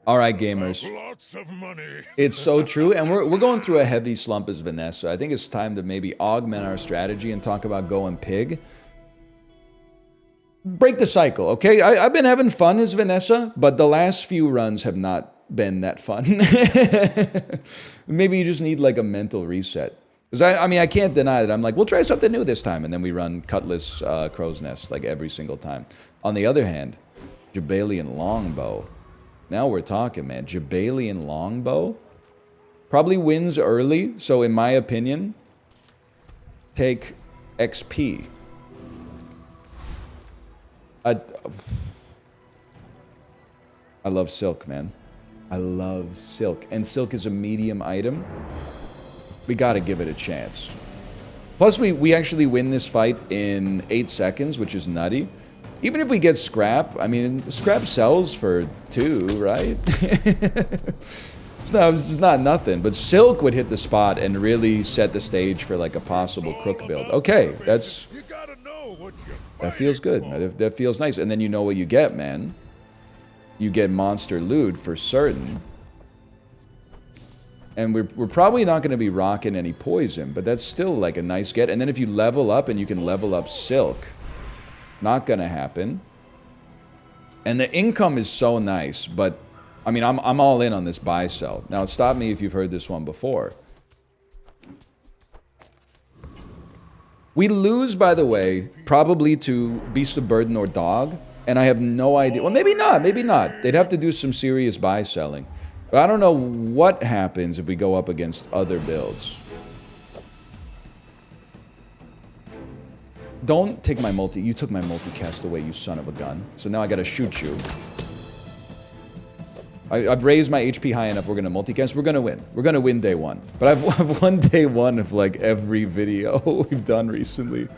All right, gamers. Lots of money. It's so true, and we're going through a heavy slump as Vanessa. I think it's time to maybe augment our strategy and talk about going pig. Break the cycle, okay? I've been having fun as Vanessa, but the last few runs have not been that fun. Maybe you just need like a mental reset. Because I mean, I can't deny that I'm like, we'll try something new this time, and then we run Cutlass Crow's Nest like every single time. On the other hand, Jabalian Longbow. Now we're talking, man. Jabalian Longbow probably wins early, so in my opinion, take XP. I love silk, man. I love silk. And silk is a medium item. We gotta give it a chance. Plus, we actually win this fight in 8 seconds, which is nutty. Even if we get scrap, I mean, scrap sells for 2, right? It's not nothing. But silk would hit the spot and really set the stage for like a possible crook build. Okay, that feels good. That feels nice. And then you know what you get, man. You get monster loot for certain. And we're probably not going to be rocking any poison, but that's still like a nice get. And then if you level up and you can level up silk, not going to happen. And the income is so nice, but I mean, I'm all in on this buy sell. Now, stop me if you've heard this one before. We lose, by the way, probably to Beast of Burden or Dog, and I have no idea. Well, maybe not, maybe not. They'd have to do some serious buy selling. But I don't know what happens if we go up against other builds. Don't take my multi. You took my multicast away, you son of a gun. So now I gotta shoot you. I've raised my HP high enough. We're gonna multicast. We're gonna win. We're gonna win day one. But I've won day one of like every video we've done recently.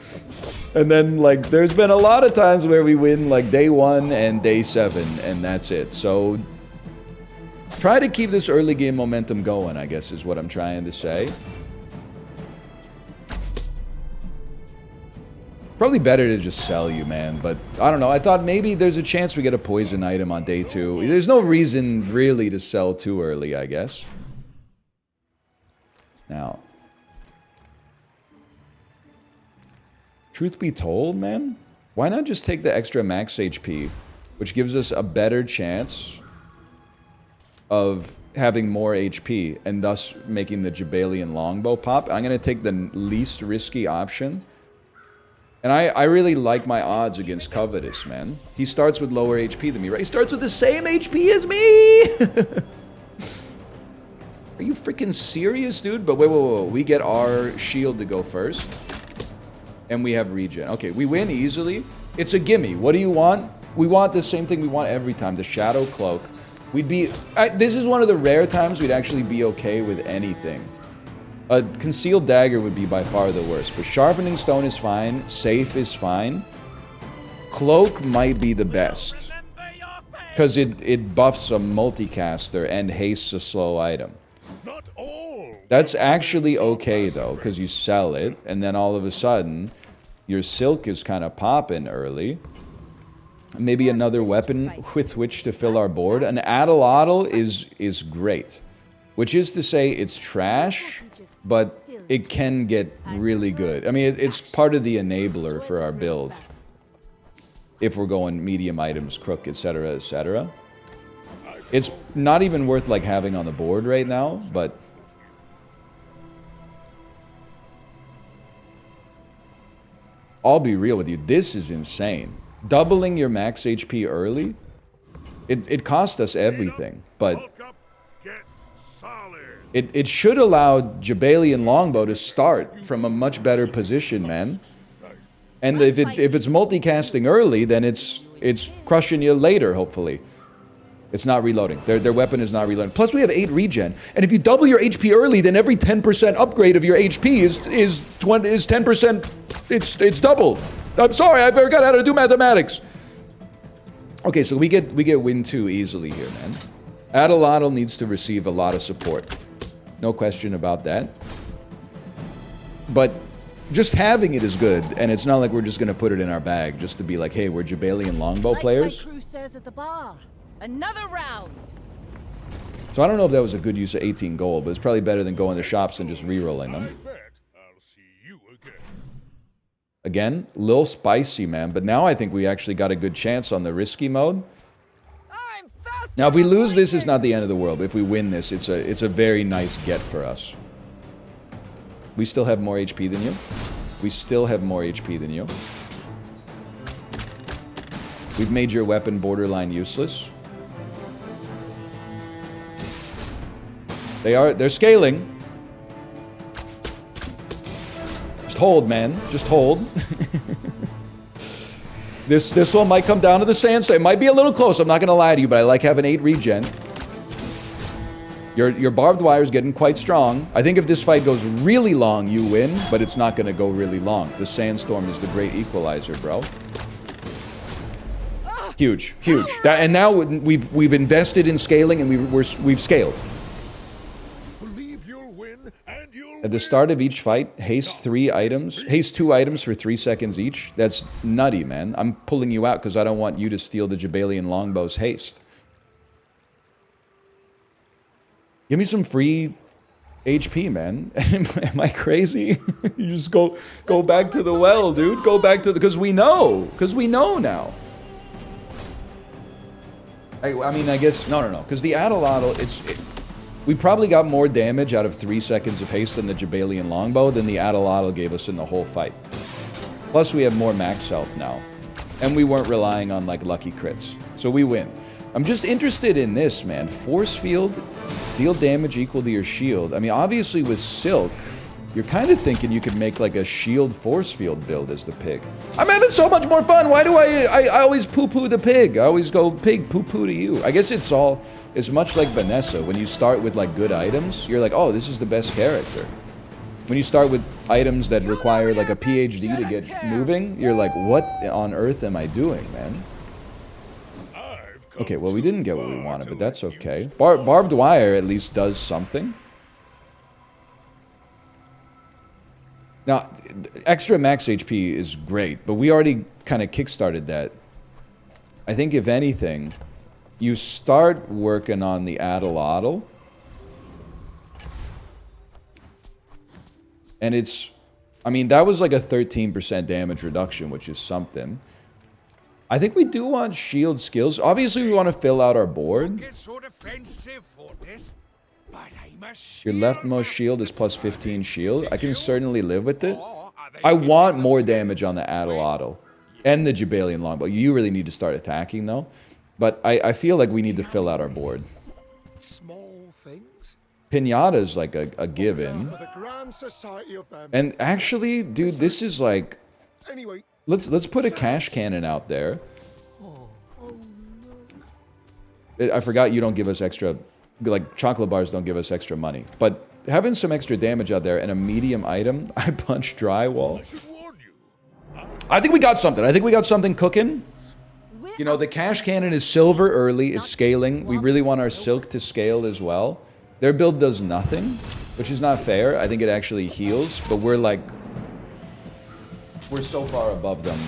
And then like there's been a lot of times where we win like day 1 and day 7, and that's it. So try to keep this early game momentum going, I guess is what I'm trying to say. Probably better to just sell you, man, but I don't know. I thought maybe there's a chance we get a poison item on day 2. There's no reason really to sell too early, I guess. Now, truth be told, man, why not just take the extra max HP, which gives us a better chance of having more HP and thus making the Jabalian Longbow pop. I'm going to take the least risky option. And I really like my odds against Covetous, man. He starts with lower HP than me, right? He starts with the same HP as me! Are you freaking serious, dude? But wait. We get our shield to go first. And we have regen. Okay, we win easily. It's a gimme. What do you want? We want the same thing we want every time. The Shadow Cloak. We'd be... this is one of the rare times we'd actually be okay with anything. A Concealed Dagger would be by far the worst, but Sharpening Stone is fine, Safe is fine. Cloak might be the best, because it buffs a multicaster and hastes a slow item. That's actually okay though, because you sell it, and then all of a sudden, your Silk is kind of popping early. Maybe another weapon with which to fill our board. An Addle is great, which is to say it's trash, but it can get really good. I mean, it's part of the enabler for our build. If we're going medium items, crook, etc., etc. It's not even worth like having on the board right now, but I'll be real with you, this is insane. Doubling your max HP early, it cost us everything, but it should allow Jabalian Longbow to start from a much better position, man. And if it's multicasting early, then it's crushing you later, hopefully. It's not reloading. Their weapon is not reloading. Plus, we have 8 regen. And if you double your HP early, then every 10% upgrade of your HP is 10%. It's doubled. I'm sorry, I forgot how to do mathematics. Okay, so we get win 2 easily here, man. Adelatl needs to receive a lot of support. No question about that. But just having it is good, and it's not like we're just going to put it in our bag just to be like, hey, we're Jabalian Longbow players. Like my crew says at the bar. Another round. So I don't know if that was a good use of 18 gold, but it's probably better than going to shops and just re-rolling them. Again, a little spicy, man. But now I think we actually got a good chance on the risky mode. Now, if we lose this, it's not the end of the world. If we win this, it's a very nice get for us. We still have more HP than you. We still have more HP than you. We've made your weapon borderline useless. They're scaling. Just hold, man. Just hold. This one might come down to the sandstorm. It might be a little close. I'm not gonna lie to you, but I like having 8 regen. Your barbed wire is getting quite strong. I think if this fight goes really long, you win, but it's not gonna go really long. The sandstorm is the great equalizer, bro. Huge, huge. And now we've invested in scaling, and we've scaled. At the start of each fight, haste 2 items for 3 seconds each. That's nutty, man. I'm pulling you out because I don't want you to steal the Jabalian Longbow's haste. Give me some free HP, man. Am I crazy? You just go back to the well, dude. Go back to the... Because we know. Because we know now. I mean, I guess... No. Because the Adelatl, we probably got more damage out of 3 seconds of haste than the Jabalian Longbow than the Adelatl gave us in the whole fight. Plus, we have more max health now. And we weren't relying on, like, lucky crits. So we win. I'm just interested in this, man. Force field, deal damage equal to your shield. I mean, obviously with Silk, you're kind of thinking you could make, like, a shield force field build as the pig. I'm having so much more fun! Why do I always poo-poo the pig? I always go pig, poo-poo to you. I guess it's much like Vanessa. When you start with, like, good items, you're like, oh, this is the best character. When you start with items that require, like, a PhD to get moving, you're like, what on earth am I doing, man? Okay, well, we didn't get what we wanted, but that's okay. Barbed wire at least does something. Now, extra max HP is great, but we already kind of kickstarted that. I think, if anything, you start working on the Adelatl. And it's... I mean, that was like a 13% damage reduction, which is something. I think we do want shield skills. Obviously, we want to fill out our board. Your leftmost shield is plus 15 shield. I can certainly live with it. I want more damage on the Adelatl and the Jabalian Longbow. You really need to start attacking, though. But I feel like we need to fill out our board. Pinata's like a given. And actually, dude, this is like... Let's put a cash cannon out there. I forgot you don't give us extra... Like, chocolate bars don't give us extra money. But having some extra damage out there and a medium item... I punch drywall. I think we got something. I think we got something cooking. You know, the cash cannon is silver early. It's scaling. We really want our silk to scale as well. Their build does nothing, which is not fair. I think it actually heals. But we're like... We're so far above them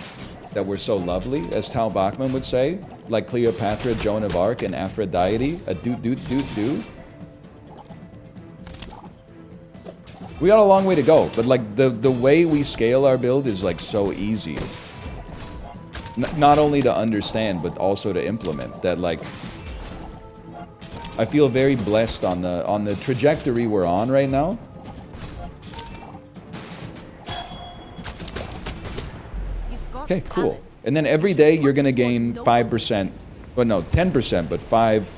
that we're so lovely, as Tal Bachman would say. Like Cleopatra, Joan of Arc, and Aphrodite. A do. We got a long way to go, but like the way we scale our build is like so easy. Not only to understand, but also to implement. That like... I feel very blessed on the trajectory we're on right now. Okay, cool. And then every day you're going to gain 5%, well no, 10%, but 5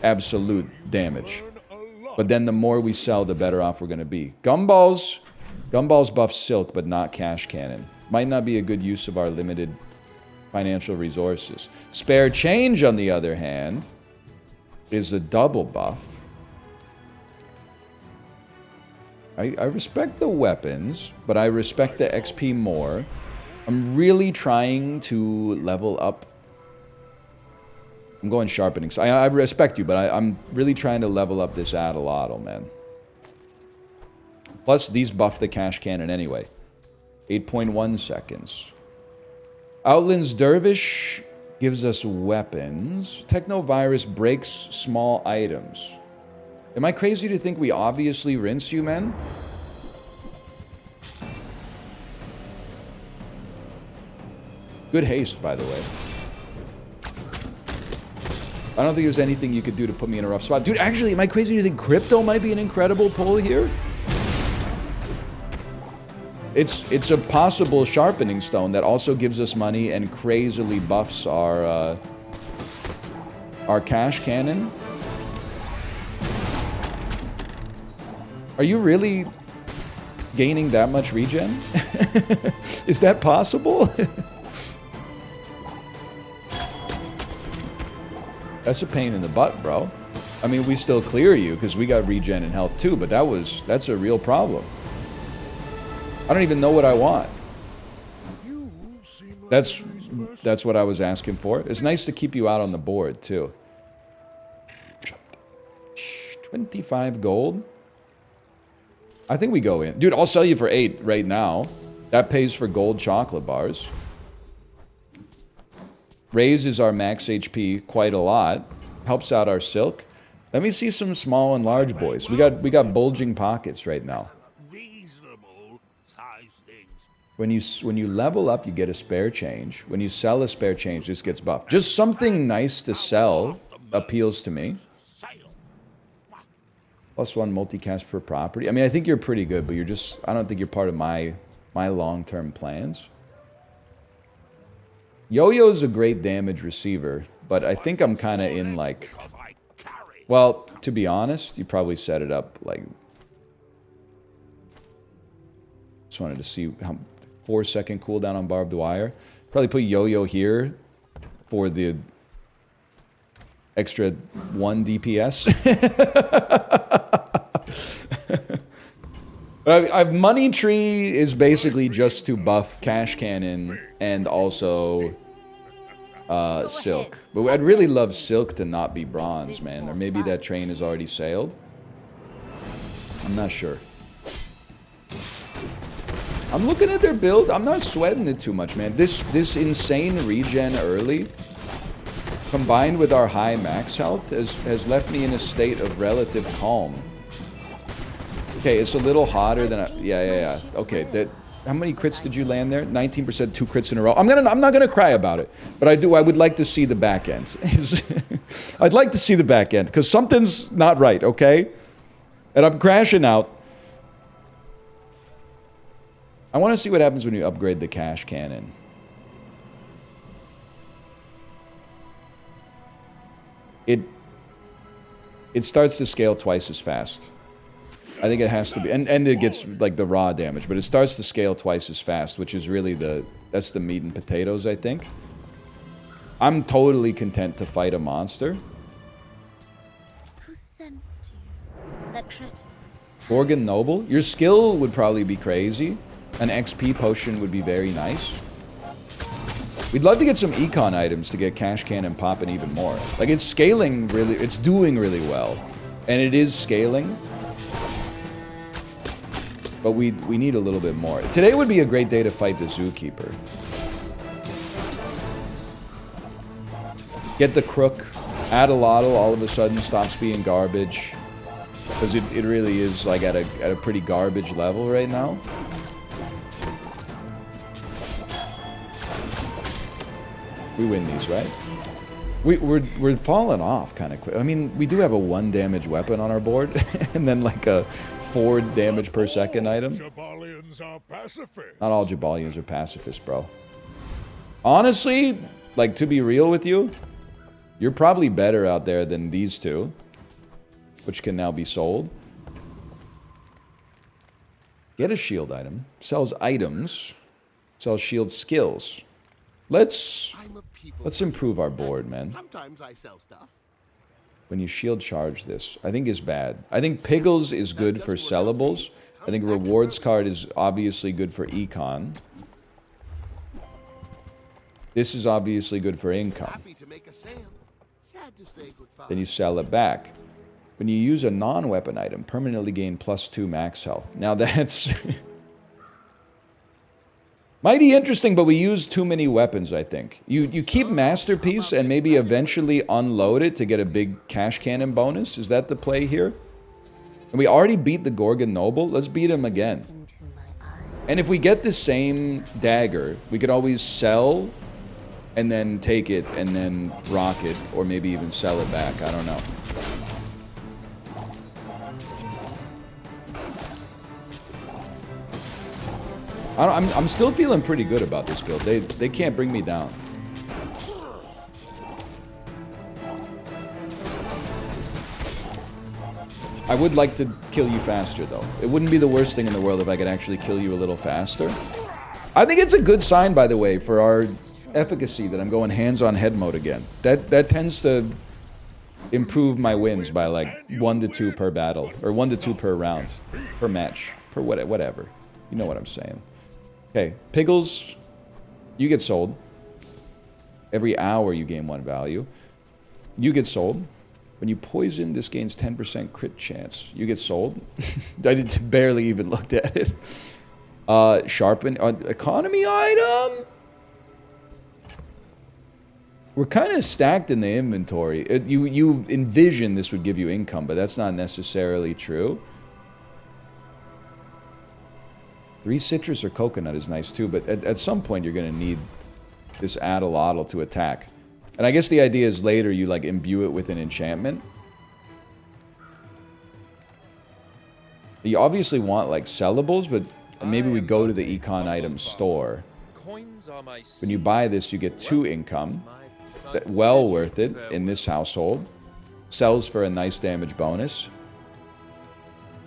absolute damage. But then the more we sell, the better off we're going to be. Gumballs buff Silk, but not Cash Cannon. Might not be a good use of our limited financial resources. Spare Change, on the other hand, is a double buff. I respect the weapons, but I respect the XP more. I'm really trying to level up. I'm going sharpening. So I respect you, but I'm really trying to level up this Adelatl, man. Plus, these buff the Cash Cannon anyway. 8.1 seconds. Outland's Dervish gives us weapons. Technovirus breaks small items. Am I crazy to think we obviously rinse you, man? Good haste, by the way. I don't think there's anything you could do to put me in a rough spot. Dude, actually, am I crazy to think crypto might be an incredible pull here? It's a possible sharpening stone that also gives us money and crazily buffs our cash cannon. Are you really gaining that much regen? Is that possible? That's a pain in the butt, bro. I mean, we still clear you because we got regen and health too, but that's a real problem. I don't even know what I want. That's what I was asking for. It's nice to keep you out on the board too. 25 gold. I think we go in. Dude, I'll sell you for 8 right now. That pays for gold chocolate bars. Raises our max HP quite a lot. Helps out our silk. Let me see some small and large boys. We got bulging pockets right now. When you level up, you get a spare change. When you sell a spare change, this gets buffed. Just something nice to sell appeals to me. +1 multicast per property. I mean, I think you're pretty good, but I don't think you're part of my long-term plans. Yo-Yo's a great damage receiver, but I think I'm kind of in like... Well, to be honest, you probably set it up like... Just wanted to see how... 4-second cooldown on barbed wire. Probably put Yo-Yo here for the extra 1 DPS. Money Tree is basically just to buff Cash Cannon and also Silk. But I'd really love Silk to not be bronze, man. Or maybe that train has already sailed. I'm not sure. I'm looking at their build. I'm not sweating it too much, man. This insane regen early, combined with our high max health, has left me in a state of relative calm. Okay, it's a little hotter than I... Yeah. Okay, how many crits did you land there? 19%, 2 crits in a row. I'm not gonna cry about it, but I would like to see the back end. I'd like to see the back end, because something's not right, okay? And I'm crashing out. I want to see what happens when you upgrade the Cash Cannon. It starts to scale twice as fast. I think it has to be, and it gets like the raw damage, but it starts to scale twice as fast, which is really that's the meat and potatoes, I think. I'm totally content to fight a monster. Who sent you? That traitor. Gorgon Noble? Your skill would probably be crazy. An XP potion would be very nice. We'd love to get some econ items to get Cash Cannon popping even more. Like, it's scaling really, it's doing really well. And it is scaling. But we need a little bit more. Today would be a great day to fight the Zookeeper. Get the Crook. Add a Lotto, all of a sudden stops being garbage. Because it really is like at a pretty garbage level right now. We win these, right? We're falling off kind of quick. I mean, we do have a 1 damage weapon on our board, and then like a 4 damage per second item. Jabalians are pacifists. Not all Jabalians are pacifists, bro. Honestly, like, to be real with you, you're probably better out there than these two, which can now be sold. Get a shield item. Sells items. Sells shield skills. Let's improve our board, man. Sometimes I sell stuff. When you shield charge this, I think is bad. I think Piggles is good for sellables. I think rewards card is obviously good for econ. This is obviously good for income. Happy to make a sale. Sad to say goodbye. Then you sell it back. When you use a non-weapon item, permanently gain +2 max health. Now that's... mighty interesting, but we use too many weapons, I think. You keep Masterpiece and maybe eventually unload it to get a big Cash Cannon bonus. Is that the play here? And we already beat the Gorgon Noble. Let's beat him again. Into my eye. And if we get the same dagger, we could always sell and then take it and then rock it, or maybe even sell it back. I don't know. I'm still feeling pretty good about this build. They can't bring me down. I would like to kill you faster, though. It wouldn't be the worst thing in the world if I could actually kill you a little faster. I think it's a good sign, by the way, for our efficacy that I'm going hands-on head mode again. That tends to improve my wins by like 1 to 2 per battle, or 1 to 2 per round, per match, per whatever. You know what I'm saying. Okay, Piggles, you get sold. Every hour you gain 1 value. You get sold. When you poison, this gains 10% crit chance. You get sold. I did barely even looked at it. Sharpen economy item. We're kind of stacked in the inventory. You envision this would give you income, but that's not necessarily true. 3 citrus or coconut is nice too, but at some point you're going to need this Adelotl to attack. And I guess the idea is later you like imbue it with an enchantment. You obviously want like sellables, but maybe we go to the econ item store. When you buy this, you get 2 income. Well worth it in this household. Sells for a nice damage bonus.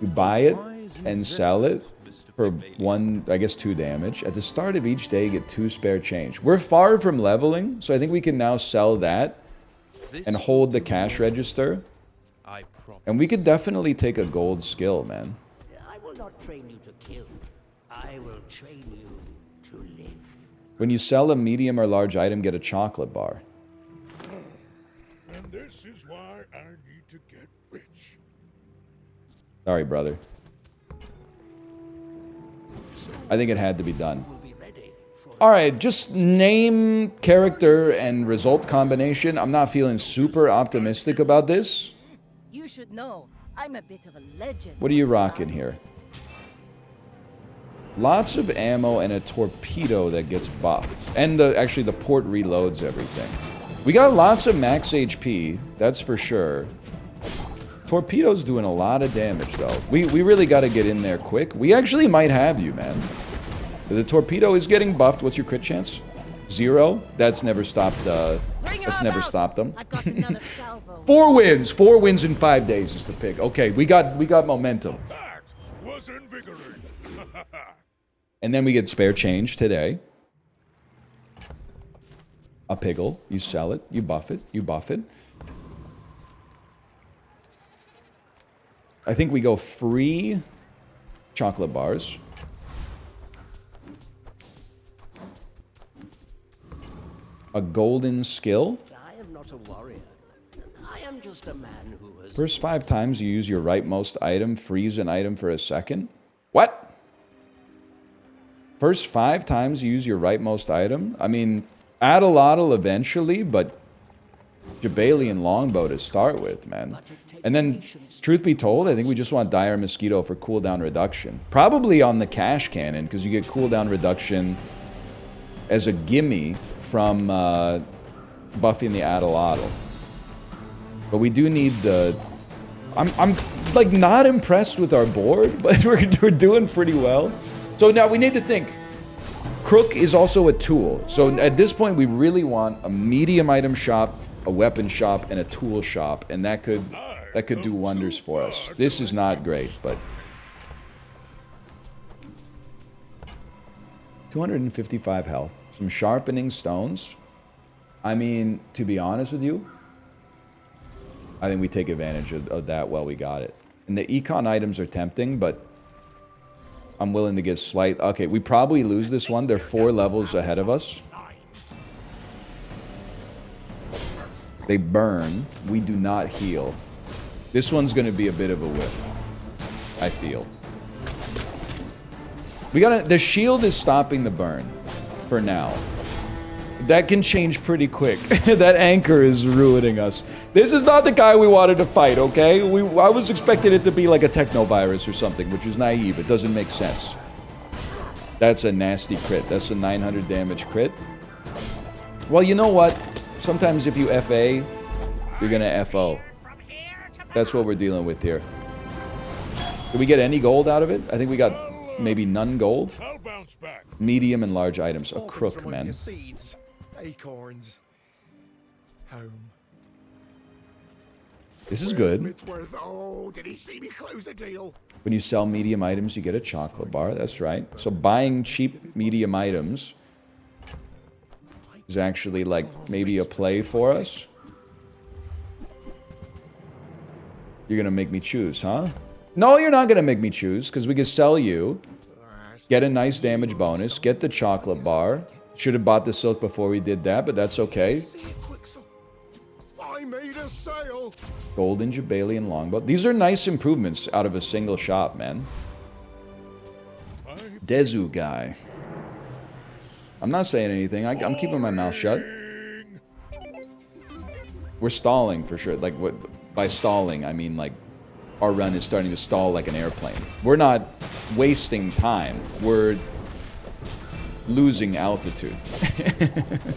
You buy it and sell it for 1, I guess 2 damage. At the start of each day, you get 2 spare change. We're far from leveling, so I think we can now sell that and hold the cash register. And we could definitely take a gold skill, man. I will not train you to kill. I will train you to live. When you sell a medium or large item, get a chocolate bar. And this is why I need to get rich. Sorry, brother. I think it had to be done. Alright, just name, character, and result combination. I'm not feeling super optimistic about this. You should know, I'm a bit of a legend. What are you rocking here? Lots of ammo and a torpedo that gets buffed. And actually the port reloads everything. We got lots of max HP, that's for sure. Torpedo's doing a lot of damage, though. We really got to get in there quick. We actually might have you, man. The torpedo is getting buffed. What's your crit chance? 0? That's never stopped, that's never stopped them. I've got another salvo. 4 wins! 4 wins in 5 days is the pick. Okay, we got momentum. That was invigorating. And then we get spare change today. A piggle. You sell it. You buff it. You buff it. I think we go free chocolate bars. A golden skill. I am not a warrior. I am just a man who has... First 5 times you use your rightmost item, freeze an item for a second. What? First 5 times you use your rightmost item? I mean, Adelotl eventually, but Jabalian Longbow to start with, man. And then, truth be told, I think we just want Dire Mosquito for cooldown reduction. Probably on the cash cannon, because you get cooldown reduction as a gimme from buffing the Adelotl. But we do need the... I'm like not impressed with our board, but we're doing pretty well. So now we need to think. Crook is also a tool. So at this point, we really want a medium item shop, a weapon shop, and a tool shop, and that could do wonders for us. This is not great, but 255 health, some sharpening stones. I mean, to be honest with you, I think we take advantage of that while we got it. And the econ items are tempting, but I'm willing to get slight... Okay, we probably lose this one. They're 4 levels ahead of us. They burn. We do not heal. This one's going to be a bit of a whiff, I feel. We gotta... The shield is stopping the burn. For now. That can change pretty quick. That anchor is ruining us. This is not the guy we wanted to fight, okay? I was expecting it to be like a technovirus or something, which is naive. It doesn't make sense. That's a nasty crit. That's a 900 damage crit. Well, you know what? Sometimes if you FA, you're gonna FO. That's what we're dealing with here. Did we get any gold out of it? I think we got maybe none gold. I'll bounce back. Medium and large items. A crook, man. Seeds, acorns, home. This is good. Smithsworth. Oh, did he see me close a deal? When you sell medium items, you get a chocolate bar. That's right. So buying cheap medium items is actually like maybe a play for us. You're gonna make me choose, huh? No, you're not gonna make me choose, because we could sell you, get a nice damage bonus, get the chocolate bar. Should have bought the silk before we did that, but that's okay. I made a sale. Golden Jabalian longbow. These are nice improvements out of a single shop, man. Dezu guy. I'm not saying anything. I'm keeping my mouth shut. We're stalling for sure. Like, what? By stalling, I mean like our run is starting to stall like an airplane. We're not wasting time. We're losing altitude. Can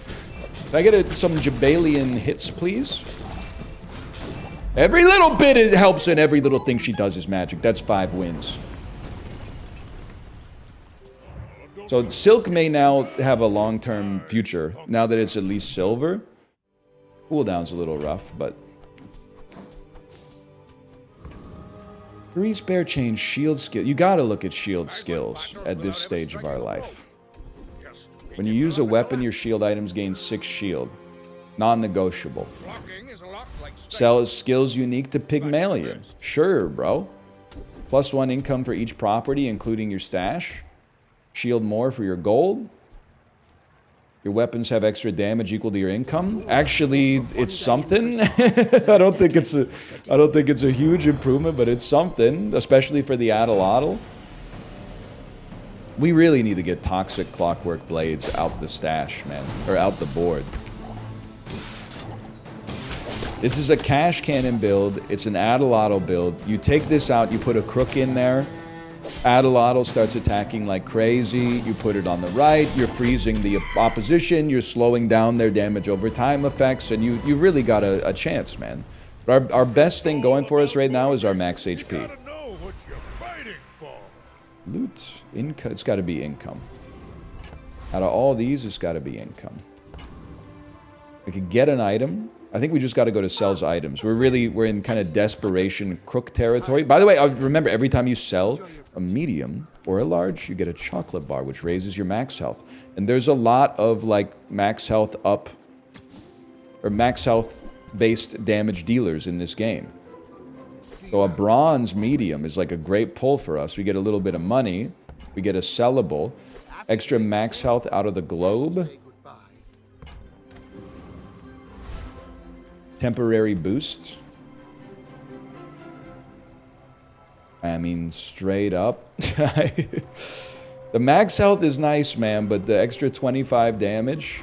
I get some Jabalian hits, please? Every little bit it helps, and every little thing she does is magic. That's 5 wins. So Silk may now have a long-term future, now that it's at least silver. Cooldown's a little rough, but... 3 spare change shield skill. You gotta look at shield skills at this stage of our life. When you use a weapon, your shield items gain 6 shield. Non-negotiable. Sell skills unique to Pygmalion. Sure, bro. +1 income for each property, including your stash. Shield more for your gold. Your weapons have extra damage equal to your income. Actually, it's something. I don't think it's a huge improvement, but it's something, especially for the Adelotl. We really need to get toxic clockwork blades out the stash, man, or out the board. This is a cash cannon build. It's an Adelotl build. You take this out, you put a crook in there. Adelotl starts attacking like crazy. You put it on the right. You're freezing the opposition. You're slowing down their damage over time effects, and you really got a chance, man. But our best thing going for us right now is our max HP. Loot. Income. It's got to be income. Out of all these, it's got to be income. We could get an item. I think we just got to go to sells items. We're in kind of desperation crook territory. By the way, remember, every time you sell a medium or a large, you get a chocolate bar, which raises your max health. And there's a lot of like max health up or max health based damage dealers in this game. So a bronze medium is like a great pull for us. We get a little bit of money. We get a sellable. Extra max health out of the globe. Temporary boosts. I mean, straight up. The max health is nice, man, but the extra 25 damage...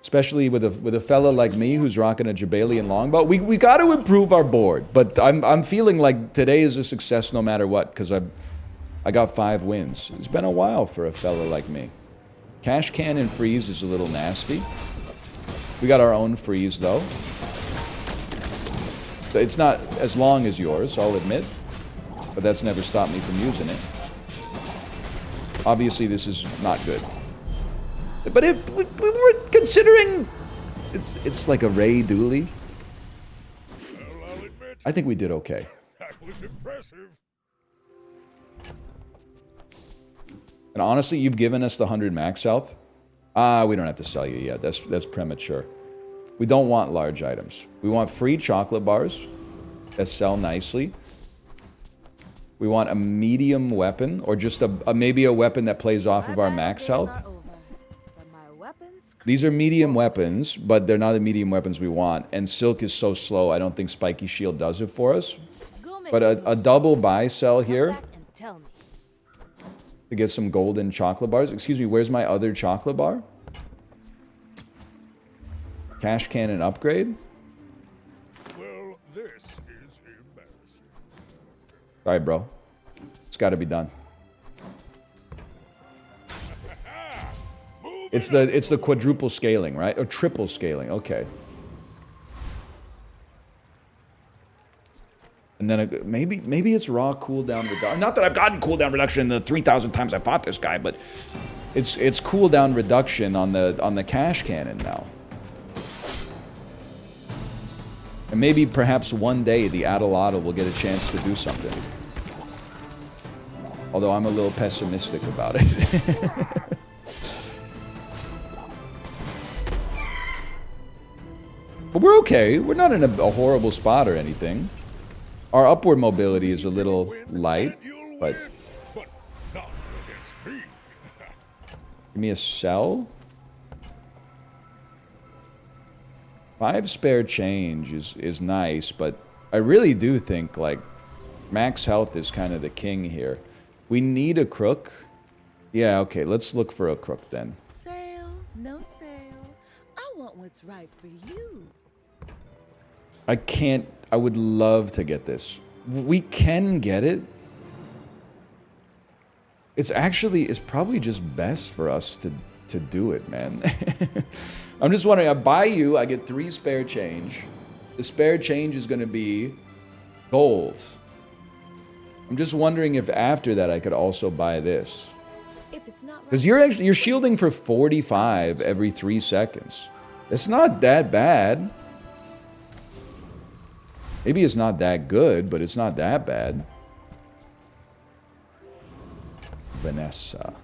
Especially with a fella like me who's rocking a Jabalian longbow. We got to improve our board, but I'm feeling like today is a success no matter what, because I got 5 wins. It's been a while for a fella like me. Cash cannon freeze is a little nasty. We got our own freeze though. It's not as long as yours, I'll admit, but that's never stopped me from using it. Obviously this is not good. But if we were considering it's like a Ray Dooley. Well, I'll admit, I think we did okay. that was impressive. And honestly, you've given us the 100 max health. We don't have to sell you yet. That's premature. We don't want large items. We want free chocolate bars that sell nicely. We want a medium weapon, or just maybe a weapon that plays off of our max health. These are medium weapons, but they're not the medium weapons we want. And Silk is so slow, I don't think Spiky Shield does it for us. But a double buy sell here. to get some golden chocolate bars. Excuse me, where's my other chocolate bar? Cash cannon upgrade? Well, this is embarrassing. Alright, bro. It's got to be done. It's the quadruple scaling, right? Or triple scaling. Okay. And then maybe it's raw cooldown reduction. Not that I've gotten cooldown reduction in the 3,000 times I fought this guy, but it's cooldown reduction on the cash cannon now. And maybe perhaps one day the Adelatl will get a chance to do something. Although I'm a little pessimistic about it. But we're okay. We're not in a horrible spot or anything. Our upward mobility is a little light, but... Not against me. Give me a cell? 5 spare change is nice, but I really do think, like, max health is kind of the king here. We need a crook. Yeah, okay, let's look for a crook then. Sale, no sale. I want what's right for you. I would love to get this. We can get it. It's probably just best for us to do it, man. I'm just wondering, I buy you, I get 3 spare change. The spare change is going to be gold. I'm just wondering if after that I could also buy this. Because you're shielding for 45 every 3 seconds. It's not that bad. Maybe it's not that good, but it's not that bad. Vanessa.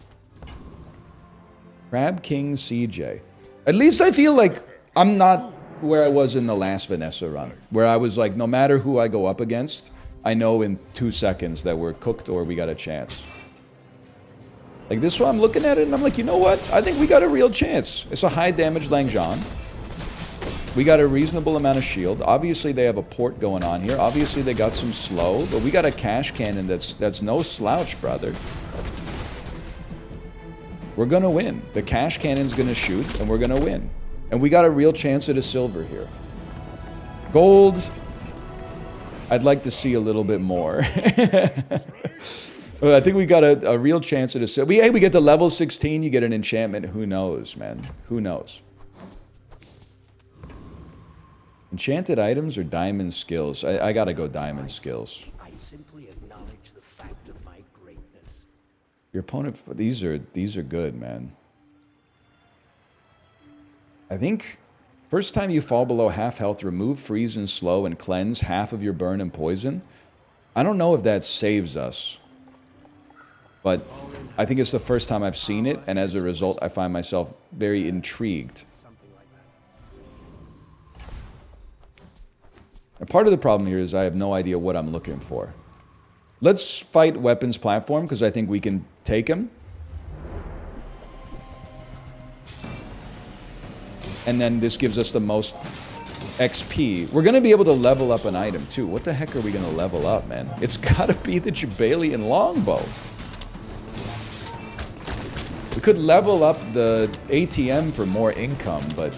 Crab King CJ. At least I feel like I'm not where I was in the last Vanessa run. Where I was like, no matter who I go up against, I know in 2 seconds that we're cooked or we got a chance. Like this one, I'm looking at it and I'm like, you know what? I think we got a real chance. It's a high damage Langzhan. We got a reasonable amount of shield. Obviously, they have a port going on here. Obviously, they got some slow, but we got a cash cannon that's no slouch, brother. We're gonna win. The cash cannon's gonna shoot, and we're gonna win. And we got a real chance at a silver here. Gold, I'd like to see a little bit more. I think we got a real chance at a silver. Hey, we get to level 16, you get an enchantment. Who knows, man? Who knows? Enchanted items or diamond skills? I gotta go diamond skills. I simply acknowledge the fact of my greatness. Your opponent, these are good, man. I think first time you fall below half health, remove, freeze, and slow, and cleanse half of your burn and poison. I don't know if that saves us, but I think it's the first time I've seen it, and as a result, I find myself very intrigued. And part of the problem here is I have no idea what I'm looking for. Let's fight weapons platform, because I think we can take him. And then this gives us the most XP. We're going to be able to level up an item, too. What the heck are we going to level up, man? It's got to be the Jabalian Longbow. We could level up the ATM for more income, but...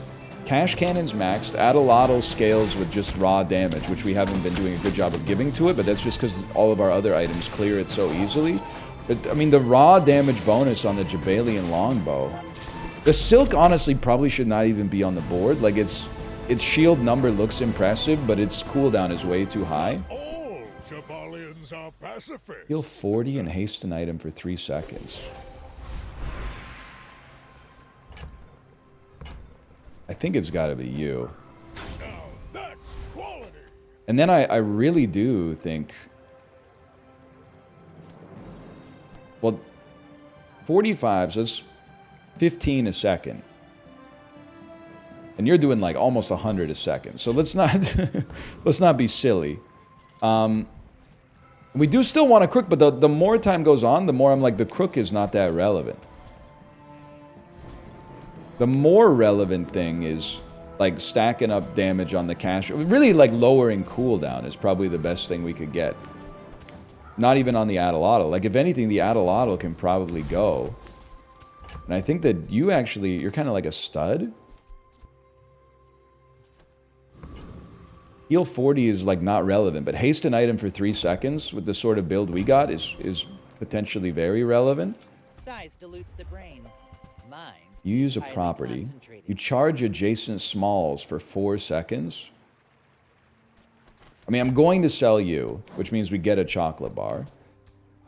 Cash Cannon's maxed. Adelatl scales with just raw damage, which we haven't been doing a good job of giving to it, but that's just because all of our other items clear it so easily. But, I mean, the raw damage bonus on the Jabalian Longbow. The Silk, honestly, probably should not even be on the board. Like, its shield number looks impressive, but its cooldown is way too high. All Jabalians are pacifists. Heal 40 and haste an item for 3 seconds. I think it's got to be you. Now that's quality. And then I really do think... Well, 45, so it's 15 a second. And you're doing like almost 100 a second. So let's not be silly. We do still want a crook, but the more time goes on, the more I'm like, the crook is not that relevant. The more relevant thing is like stacking up damage on the cash. Really like lowering cooldown is probably the best thing we could get. Not even on the Adelatl. Like, if anything, the Adelatl can probably go. And I think that you actually, you're kind of like a stud. Heal 40 is like not relevant, but haste an item for 3 seconds with the sort of build we got is potentially very relevant. Size dilutes the brain. Mine. You use a highly property. concentrated. You charge adjacent smalls for 4 seconds. I mean, I'm going to sell you, which means we get a chocolate bar.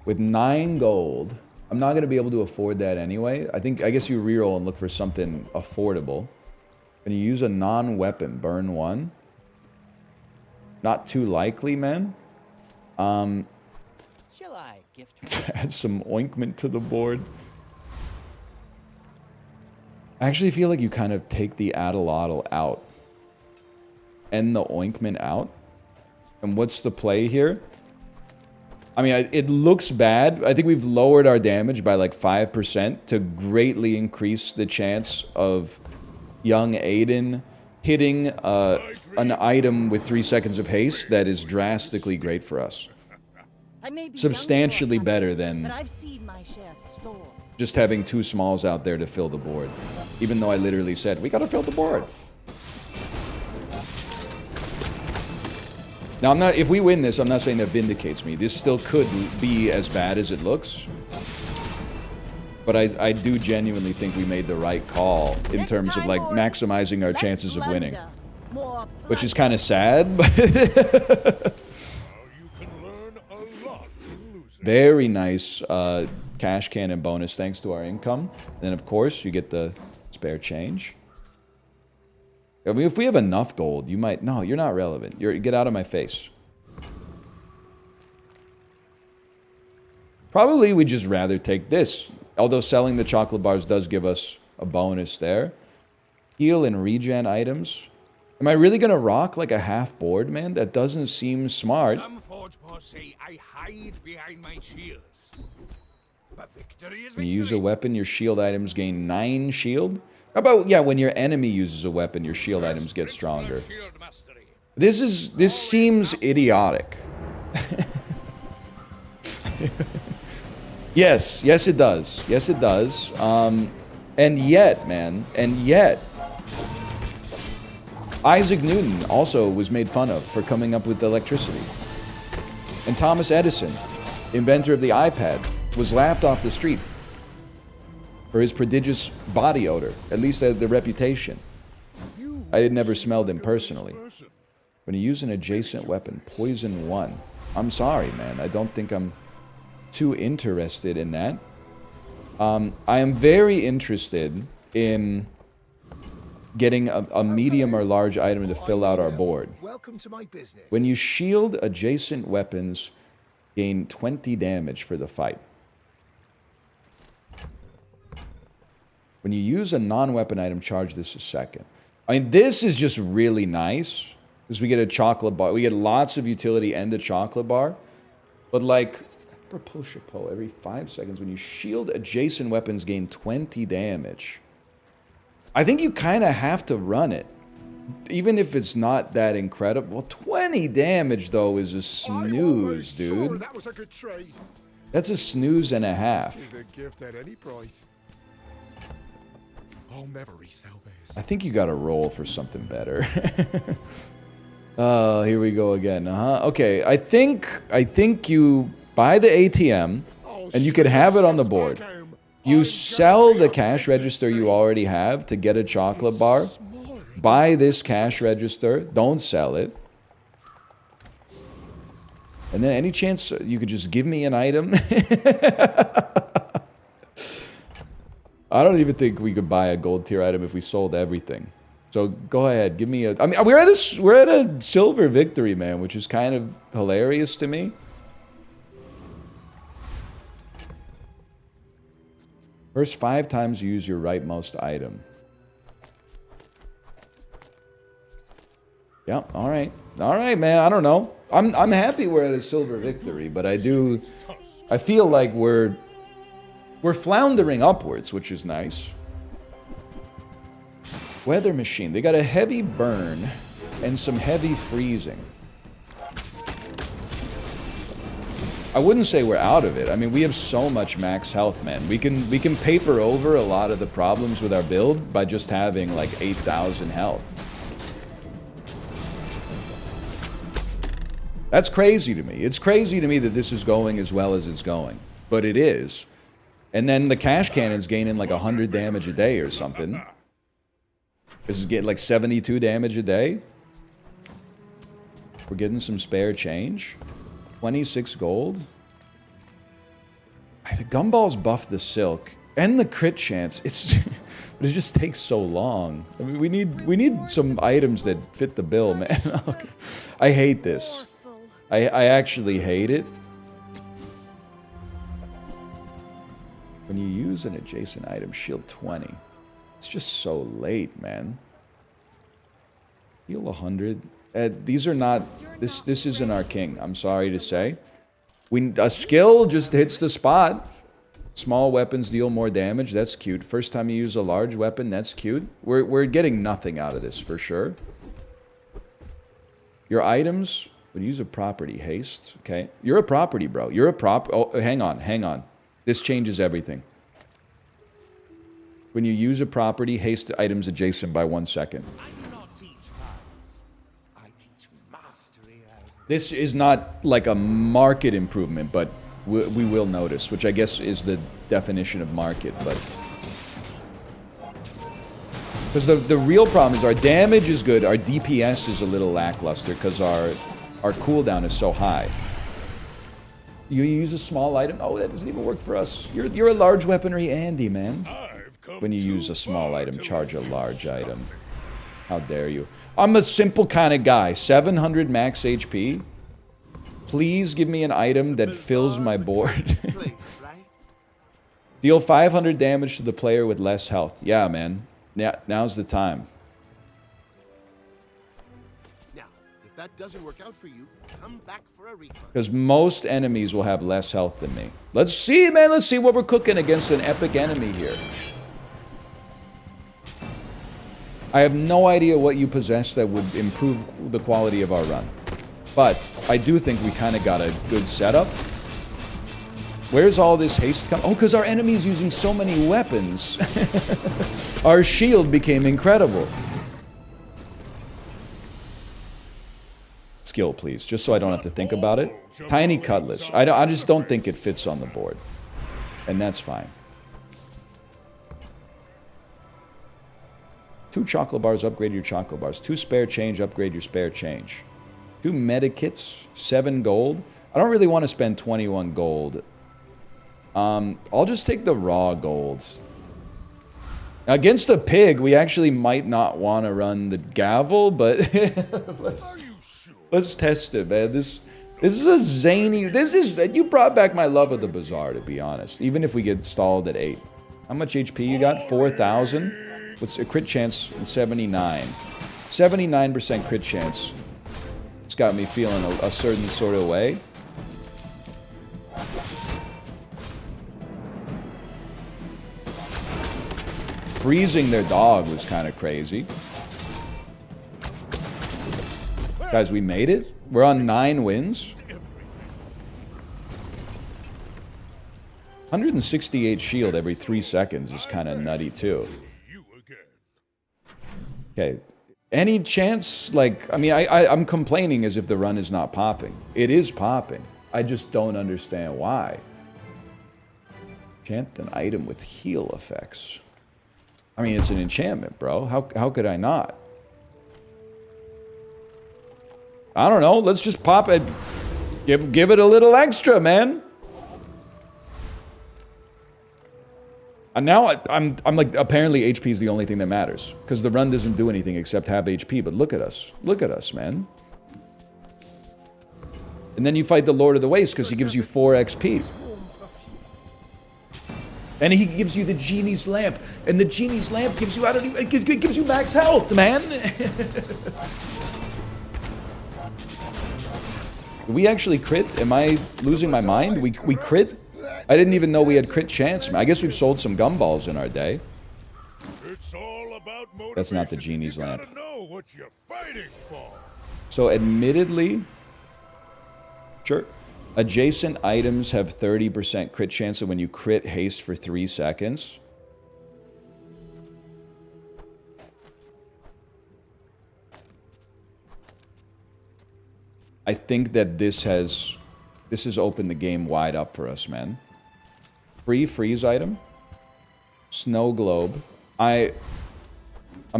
With 9 gold, I'm not going to be able to afford that anyway. I guess you reroll and look for something affordable. Can you use a non-weapon? Burn 1. Not too likely, man. Shall I gift? Add some ointment to the board. I actually feel like you kind of take the Adelatl out. And the ointment out. And what's the play here? I mean, it looks bad. I think we've lowered our damage by like 5% to greatly increase the chance of young Aiden hitting an item with 3 seconds of haste that is drastically great for us. I may be Substantially young, better but than I've seen my share of storms. just having 2 smalls out there to fill the board. Even though I literally said, we gotta fill the board. Now, if we win this, I'm not saying that vindicates me. This still could be as bad as it looks. But I do genuinely think we made the right call in terms of, like, maximizing our chances of winning. Which is kind of sad, but... You can learn a lot from losing. Very nice cash cannon bonus thanks to our income. And then, of course, you get the spare change. I mean, if we have enough gold, you might... No, you're not relevant. Get out of my face. Probably we'd just rather take this. Although selling the chocolate bars does give us a bonus there. Heal and regen items. Am I really going to rock like a half board, man? That doesn't seem smart. Some forgepaws say I hide behind my shields. But victory is When victory. you use a weapon, your shield items gain 9 shield. How about, yeah, when your enemy uses a weapon, your shield items get stronger. Shield mastery. This seems idiotic. Yes, it does. Yes, it does. And yet, man, Isaac Newton also was made fun of for coming up with electricity. And Thomas Edison, inventor of the iPad, was laughed off the street for his prodigious body odor, at least the reputation. I had never smelled him personally. When you use an adjacent weapon, poison 1. I'm sorry, man. I don't think I'm too interested in that. I am very interested in getting a medium or large item to fill out our board. Welcome to my business. When you shield adjacent weapons, gain 20 damage for the fight. When you use a non-weapon item, charge this a second. I mean, this is just really nice. Because we get a chocolate bar. We get lots of utility and a chocolate bar. But like, apropos chapeau, every 5 seconds, when you shield adjacent weapons, gain 20 damage. I think you kind of have to run it. Even if it's not that incredible. Well, 20 damage, though, is a snooze, dude. That was a good trade. That's a snooze and a half. This is a gift at any price. I'll never resell this. I think you got to roll for something better. Oh, here we go again. Okay, I think you buy the ATM, and you can have it on the board. You sell the cash register you already have to get a chocolate bar. Buy this cash register. Don't sell it. And then any chance you could just give me an item? I don't even think we could buy a gold tier item if we sold everything. So go ahead, give me a... I mean, we're at a silver victory, man, which is kind of hilarious to me. First 5 times you use your rightmost item. Yeah, all right. All right, man, I don't know. I'm happy we're at a silver victory, but I feel like we're floundering upwards, which is nice. Weather machine. They got a heavy burn and some heavy freezing. I wouldn't say we're out of it. I mean, we have so much max health, man. We can paper over a lot of the problems with our build by just having like 8,000 health. That's crazy to me. It's crazy to me that this is going as well as it's going, but it is. And then the cash cannon's gaining like 100 damage a day or something. This is getting like 72 damage a day. We're getting some spare change. 26 gold. The gumballs buff the silk and the crit chance. It's but it just takes so long. I mean, we need some items that fit the bill, man. I hate this. I actually hate it. When you use an adjacent item, shield 20. It's just so late, man. Heal 100. These are not... This isn't our king, I'm sorry to say. A skill just hits the spot. Small weapons deal more damage, that's cute. First time you use a large weapon, that's cute. We're getting nothing out of this, for sure. Your items... When you use a property, haste, okay? You're a property, bro. You're a prop... Oh, hang on. This changes everything. When you use a property, haste items adjacent by 1 second. I do not teach violence. I teach mastery. This is not like a market improvement, but we will notice, which I guess is the definition of market, but... Because the real problem is our damage is good, our DPS is a little lackluster, because our cooldown is so high. You use a small item? Oh, that doesn't even work for us. You're a large weaponry Andy, man. When you use a small item, charge a large item. How dare you? I'm a simple kind of guy. 700 max HP. Please give me an item that fills my board. Deal 500 damage to the player with less health. Yeah, man. Yeah, now's the time. That doesn't work out for you, come back for a refund. Because most enemies will have less health than me. Let's see, man. Let's see what we're cooking against an epic enemy here. I have no idea what you possess that would improve the quality of our run. But I do think we kind of got a good setup. Where's all this haste come? Oh, because our enemy's using so many weapons. Our shield became incredible. Skill, please, just so I don't have to think about it. Tiny Cutlass. I just don't think it fits on the board. And that's fine. 2 chocolate bars, upgrade your chocolate bars. 2 spare change, upgrade your spare change. 2 medikits, 7 gold. I don't really want to spend 21 gold. I'll just take the raw gold. Against a pig, we actually might not want to run the gavel, but let's test it, man. This is a zany... You brought back my love of the Bazaar, to be honest. Even if we get stalled at 8. How much HP you got? 4,000? What's a crit chance? 79. 79% crit chance. It's got me feeling a certain sort of way. Freezing their dog was kind of crazy. Guys, we made it. We're on 9 wins. 168 shield every 3 seconds is kind of nutty too. Okay. Any chance, like, I mean, I'm complaining as if the run is not popping. It is popping. I just don't understand why. Enchant an item with heal effects. I mean, it's an enchantment, bro. How could I not? I don't know. Let's just pop it. Give it a little extra, man. And now I'm like, apparently HP is the only thing that matters. Because the run doesn't do anything except have HP. But look at us. Look at us, man. And then you fight the Lord of the Waste because he gives you 4 XP. And he gives you the Genie's Lamp. And the Genie's Lamp gives you, it gives you max health, man. Did we actually crit? Am I losing my mind? We crit? I didn't even know we had crit chance. I guess we've sold some gumballs in our day. It's all about motivation. That's not the Genie's Lamp. You gotta know what you're fighting for. So admittedly... Sure. Adjacent items have 30% crit chance of when you crit haste for 3 seconds. I think that this has opened the game wide up for us, man. Free freeze item. Snow globe. I'm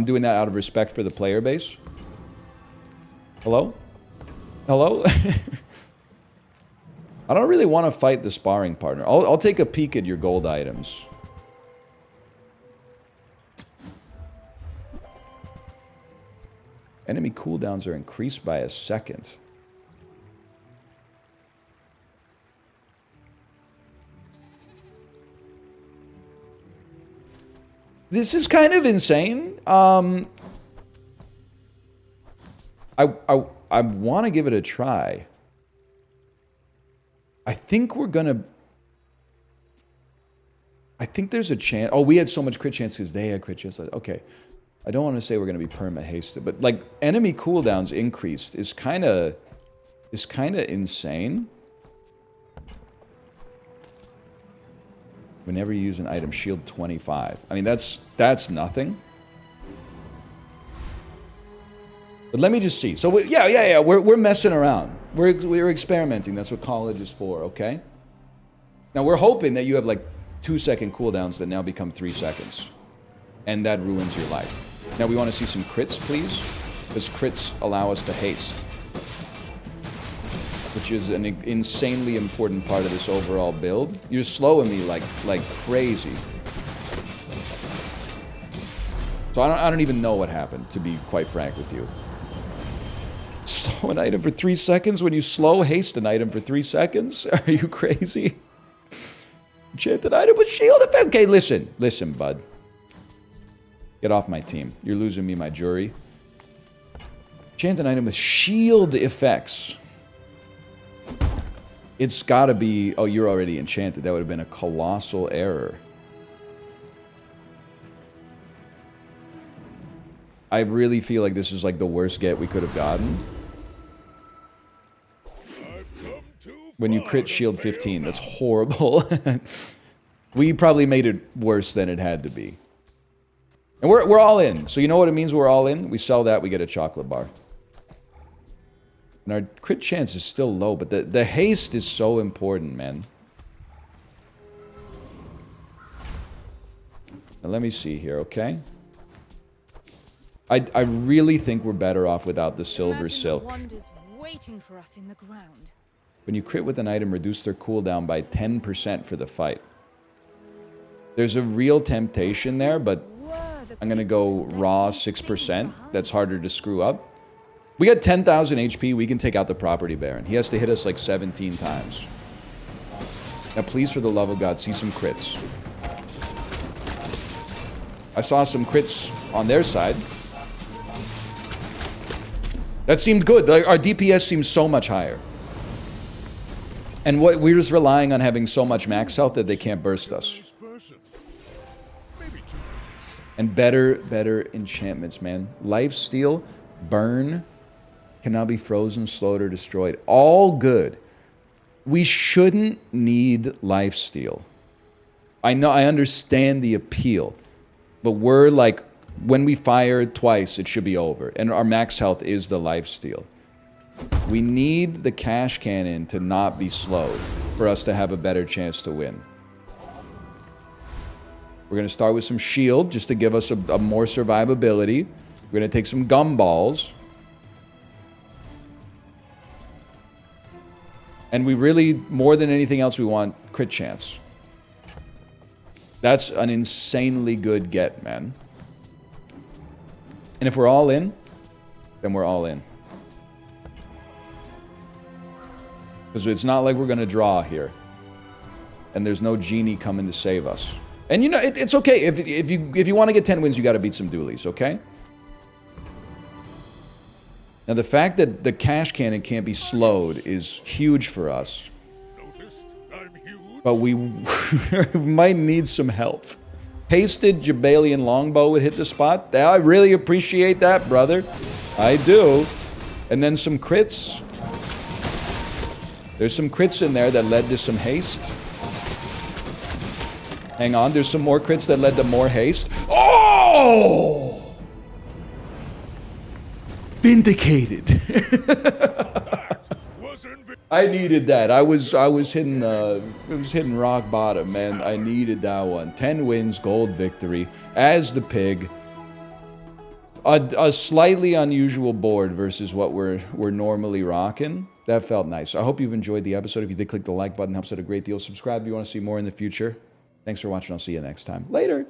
doing that out of respect for the player base. Hello? Hello? I don't really want to fight the sparring partner. I'll take a peek at your gold items. Enemy cooldowns are increased by a second. This is kind of insane. I want to give it a try. I think we're gonna... I think there's a chance... Oh, we had so much crit chance because they had crit chance. Okay. I don't want to say we're gonna be perma hasted, but like enemy cooldowns increased is kind of insane. Whenever you use an item, shield 25. I mean, that's nothing. But let me just see. So yeah. We're messing around. We're experimenting. That's what college is for. Okay. Now we're hoping that you have like 2-second cooldowns that now become 3 seconds, and that ruins your life. Now we want to see some crits, please, because crits allow us to haste, which is an insanely important part of this overall build. You're slowing me like crazy. So I don't even know what happened, to be quite frank with you. Slow an item for 3 seconds when you slow haste an item for 3 seconds? Are you crazy? Enchanted item with shield effect. Okay, listen, bud. Get off my team. You're losing me my jury. Enchanted item with shield effects. It's gotta be... Oh, you're already enchanted. That would have been a colossal error. I really feel like this is like the worst get we could have gotten. When you crit shield 15, that's horrible. We probably made it worse than it had to be. And we're all in. So you know what it means we're all in? We sell that, we get a chocolate bar. And our crit chance is still low, but the haste is so important, man. Now let me see here, okay? I really think we're better off without the silver silk. Waiting for us in the ground. When you crit with an item, reduce their cooldown by 10% for the fight. There's a real temptation there, but I'm going to go raw 6%. That's harder to screw up. We got 10,000 HP. We can take out the property baron. He has to hit us like 17 times. Now, please, for the love of God, see some crits. I saw some crits on their side. That seemed good. Our DPS seems so much higher. And we're just relying on having so much max health that they can't burst us. And better enchantments, man. Lifesteal, burn, can now be frozen, slowed, or destroyed. All good. We shouldn't need lifesteal. I know, I understand the appeal. But we're like, when we fire twice, it should be over. And our max health is the lifesteal. We need the cash cannon to not be slowed for us to have a better chance to win. We're going to start with some shield just to give us a more survivability. We're going to take some gumballs. And we really, more than anything else, we want crit chance. That's an insanely good get, man. And if we're all in, then we're all in. Because it's not like we're going to draw here. And there's no genie coming to save us. And you know, it's okay. If you want to get 10 wins, you got to beat some dualies, okay? Now, the fact that the cash cannon can't be slowed is huge for us. But we might need some help. Hasted Jabalian Longbow would hit the spot. I really appreciate that, brother. I do. And then some crits. There's some crits in there that led to some haste. Hang on, there's some more crits that led to more haste. Oh! Vindicated. I needed that. I was hitting rock bottom, man. I needed that one. 10 wins, gold victory as the pig. A slightly unusual board versus what we're normally rocking. That felt nice. I hope you've enjoyed the episode. If you did, click the like button. Helps out a great deal. Subscribe if you want to see more in the future. Thanks for watching. I'll see you next time. Later.